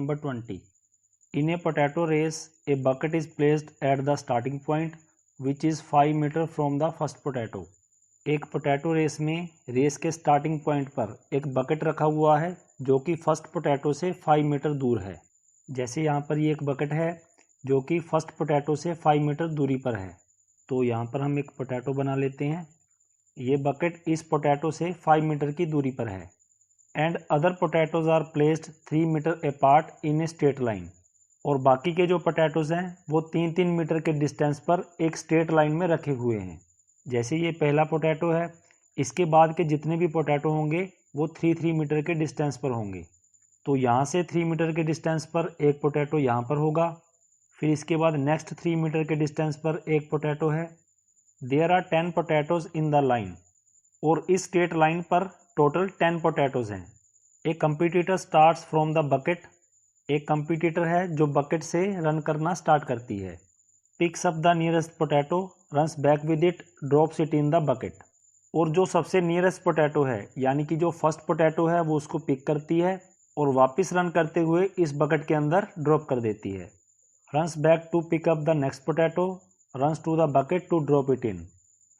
number 20. In a potato race, a bucket is placed at the starting point, which is 5 meters from the first potato. एक potato race में race के starting point पर एक bucket रखा हुआ है जो कि फर्स्ट पोटैटो से 5 मीटर दूर है। जैसे यहाँ पर ये एक बकेट है जो कि फर्स्ट पोटैटो से 5 मीटर दूरी पर है, तो यहाँ पर हम एक पोटैटो बना लेते हैं। ये बकेट इस पोटैटो से 5 मीटर की दूरी पर है। And other potatoes are placed 3 metre apart in a straight line. और बाकी के जो पोटैटोज हैं वो 3-3 मीटर के डिस्टेंस पर एक स्ट्रेट लाइन में रखे हुए हैं। जैसे ये पहला पोटैटो है, इसके बाद के जितने भी पोटैटो होंगे वो 3-3 मीटर के डिस्टेंस पर होंगे। तो यहाँ से 3 मीटर के डिस्टेंस पर एक पोटैटो यहाँ पर होगा, फिर इसके बाद नेक्स्ट 3 मीटर के डिस्टेंस पर एक पोटैटो है। There are 10 potatoes in the line. और इस स्ट्रेट लाइन पर टोटल 10 पोटैटोज हैं। एक competitor starts from the bucket. एक कंपटीटर है जो बकेट से रन करना स्टार्ट करती है। Picks up the nearest potato, runs back with it, drops it in the bucket. और जो सबसे नियरेस्ट पोटैटो है यानी कि जो फर्स्ट पोटैटो है वो उसको पिक करती है और वापस रन करते हुए इस बकेट के अंदर ड्रॉप कर देती है। Runs back to pick up the next potato, runs to the bucket to drop it in.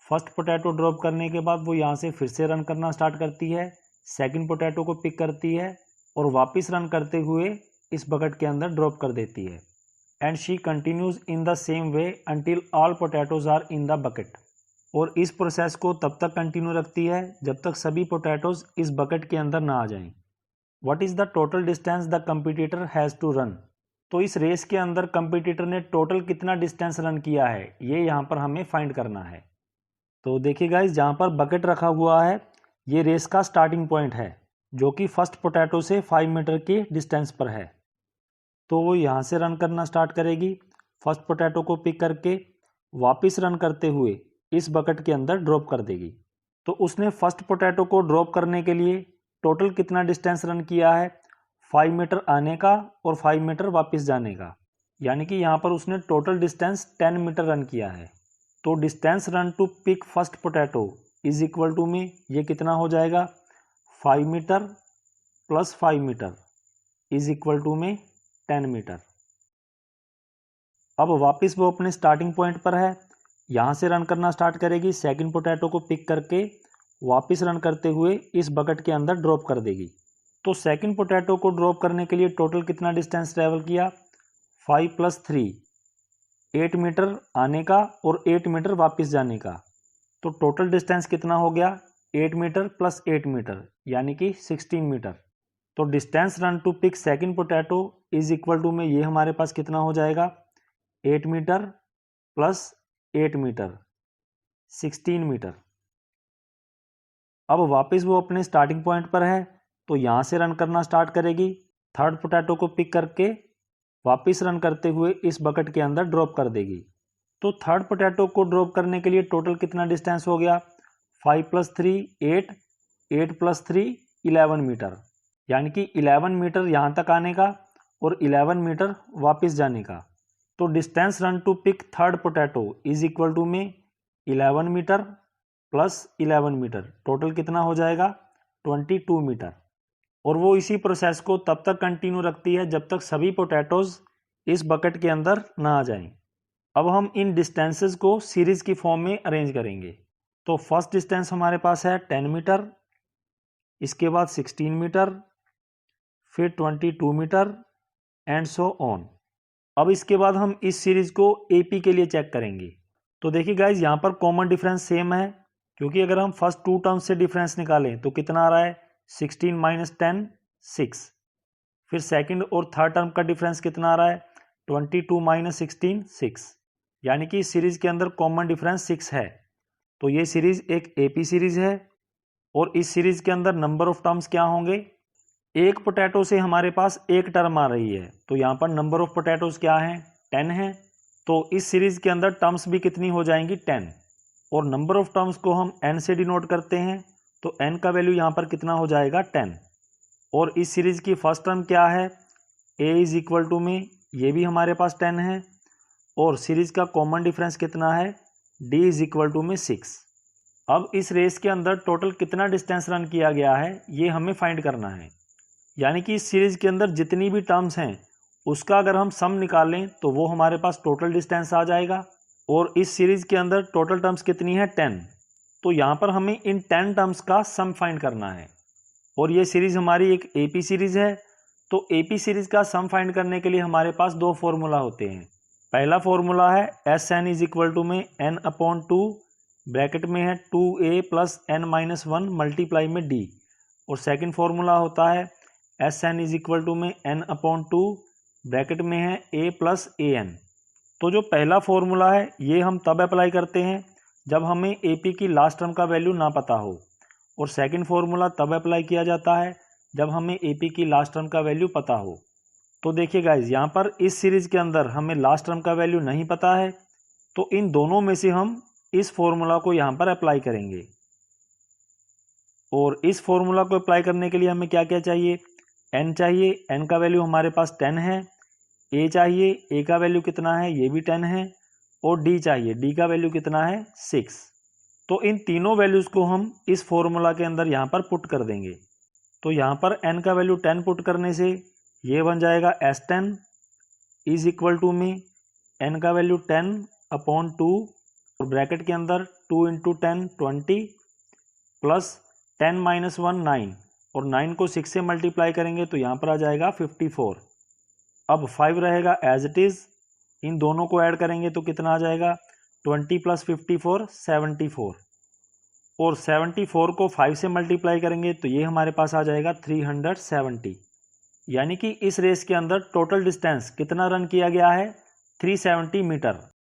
First potato drop करने के बाद वो यहाँ से फिर से रन करना स्टार्ट करती है, सेकंड पोटैटो को पिक करती है और वापस रन करते हुए इस बकेट के अंदर ड्रॉप कर देती है। And she continues in the same way until all potatoes are in the bucket. और इस प्रोसेस को तब तक कंटिन्यू रखती है जब तक सभी पोटैटोज इस बकेट के अंदर ना आ जाएं। What is the total distance the competitor has to run. तो इस रेस के अंदर कंपटीटर ने टोटल कितना डिस्टेंस रन किया है ये यहाँ पर हमें फाइंड करना है। तो देखिए गाइस, जहाँ पर बकेट रखा हुआ है ये रेस का स्टार्टिंग पॉइंट है जो कि फर्स्ट पोटैटो से 5 मीटर के डिस्टेंस पर है। तो वो यहाँ से रन करना स्टार्ट करेगी, फर्स्ट पोटैटो को पिक करके वापस रन करते हुए इस बकेट के अंदर ड्रॉप कर देगी। तो उसने फर्स्ट पोटैटो को ड्रॉप करने के लिए टोटल कितना डिस्टेंस रन किया है, 5 मीटर आने का और 5 मीटर वापस जाने का, यानी कि यहाँ पर उसने टोटल डिस्टेंस 10 मीटर रन किया है। तो distance run to pick first potato is equal to में ये कितना हो जाएगा, 5 metre plus 5 metre is equal to में 10 मीटर। अब वापस वो अपने स्टार्टिंग पॉइंट पर है, यहाँ से रन करना स्टार्ट करेगी, सेकंड पोटैटो को पिक करके वापस रन करते हुए इस बकेट के अंदर ड्रॉप कर देगी। तो सेकंड पोटैटो को ड्रॉप करने के लिए टोटल कितना डिस्टेंस ट्रैवल किया, 5 + 3 8 मीटर आने का और 8 मीटर वापस जाने का। तो टोटल डिस्टेंस कितना हो गया, 8 मीटर प्लस 8 मीटर यानी कि 16 मीटर। तो distance run to pick second potato is equal to में ये हमारे पास कितना हो जाएगा, 8 मीटर प्लस 8 मीटर 16 मीटर। अब वापस वो अपने स्टार्टिंग पॉइंट पर है तो यहाँ से रन करना स्टार्ट करेगी, थर्ड पोटैटो को पिक करके वापस रन करते हुए इस बकेट के अंदर ड्रॉप कर देगी। तो थर्ड पोटैटो को ड्रॉप करने के लिए टोटल कितना डिस्टेंस हो गया, 5 + 3 8, 8 + 3 11 मीटर, यानी कि 11 मीटर यहाँ तक आने का और 11 मीटर वापस जाने का। तो distance run to pick third potato is equal to में 11 मीटर प्लस 11 मीटर, टोटल कितना हो जाएगा, 22 मीटर। और वो इसी प्रोसेस को तब तक कंटिन्यू रखती है जब तक सभी पोटैटोज इस बकेट के अंदर ना आ जाएं। अब हम इन डिस्टेंसेस को सीरीज की फॉर्म में अरेंज करेंगे। तो फर्स्ट डिस्टेंस हमारे पास है 10 मीटर, इसके बाद 16 मीटर, फिर 22 मीटर एंड सो ऑन। अब इसके बाद हम इस सीरीज को एपी के लिए चेक करेंगे। तो देखिए गाइज, यहाँ पर कॉमन डिफरेंस सेम है, क्योंकि अगर हम फर्स्ट 2 टर्म्स से डिफरेंस निकालें तो कितना आ रहा है, 16 - 10 6। फिर सेकंड और थर्ड टर्म का डिफरेंस कितना आ रहा है, 22 - 16 6, यानी कि इस सीरीज के अंदर कॉमन डिफरेंस 6 है। तो ये सीरीज एक एपी सीरीज है और इस सीरीज के अंदर नंबर ऑफ टर्म्स क्या होंगे, एक पोटैटो से हमारे पास एक टर्म आ रही है तो यहाँ पर नंबर ऑफ पोटैटोज क्या है, 10 है। तो इस सीरीज के अंदर टर्म्स भी कितनी हो जाएंगी, 10। और नंबर ऑफ टर्म्स को हम n से डिनोट करते हैं तो n का वैल्यू यहाँ पर कितना हो जाएगा, 10। और इस सीरीज की फर्स्ट टर्म क्या है, a इज इक्वल टू में ये भी हमारे पास 10 है और सीरीज का कॉमन डिफरेंस कितना है, d इज इक्वल टू में 6। अब इस रेस के अंदर टोटल कितना डिस्टेंस रन किया गया है ये हमें फाइंड करना है। यानी कि इस सीरीज के अंदर जितनी भी टर्म्स हैं उसका अगर हम सम निकालें तो वो हमारे पास टोटल डिस्टेंस आ जाएगा। और इस सीरीज के अंदर टोटल टर्म्स कितनी है 10। तो यहाँ पर हमें इन 10 टर्म्स का सम फाइंड करना है। और ये सीरीज हमारी एक एपी सीरीज है। तो एपी सीरीज का सम फाइंड करने के लिए हमारे पास दो फॉर्मूला होते हैं। पहला फॉर्मूला है S N is equal to में एन अपॉन 2 ब्रैकेट में है 2a plus n minus 1 multiply में d। और सेकंड फॉर्मूला होता है S N is equal to में n अपॉन 2 ब्रैकेट में है a प्लस ए एन। तो जो पहला फॉर्मूला है ये हम तब अप्लाई करते हैं जब हमें AP की लास्ट टर्म का वैल्यू ना पता हो। और सेकंड फॉर्मूला तब अप्लाई किया जाता है जब हमें AP की लास्ट टर्म का वैल्यू पता हो। तो देखिए गाइज, यहाँ पर इस सीरीज के अंदर हमें लास्ट टर्म का वैल्यू नहीं पता है, तो इन दोनों में से हम इस फॉर्मूला को यहाँ पर अप्लाई करेंगे। और इस फॉर्मूला को अप्लाई करने के लिए हमें क्या क्या चाहिए, n चाहिए, n का वैल्यू हमारे पास 10 है, a चाहिए, a का वैल्यू कितना है ये भी 10 है, और d चाहिए, d का वैल्यू कितना है 6। तो इन तीनों वैल्यूज को हम इस फॉर्मूला के अंदर यहाँ पर पुट कर देंगे। तो यहाँ पर n का वैल्यू 10 पुट करने से ये बन जाएगा S10 इज इक्वल टू में n का वैल्यू 10 अपॉन 2 और ब्रैकेट के अंदर 2 इंटू 10 20 प्लस 10 माइनस 1 9 और 9 को 6 से मल्टीप्लाई करेंगे तो यहाँ पर आ जाएगा 54। अब 5 रहेगा एज इट इज, इन दोनों को ऐड करेंगे तो कितना आ जाएगा 20 प्लस 54 74। और 74 को 5 से मल्टीप्लाई करेंगे तो ये हमारे पास आ जाएगा 370। यानी कि इस रेस के अंदर टोटल डिस्टेंस कितना रन किया गया है 370 मीटर।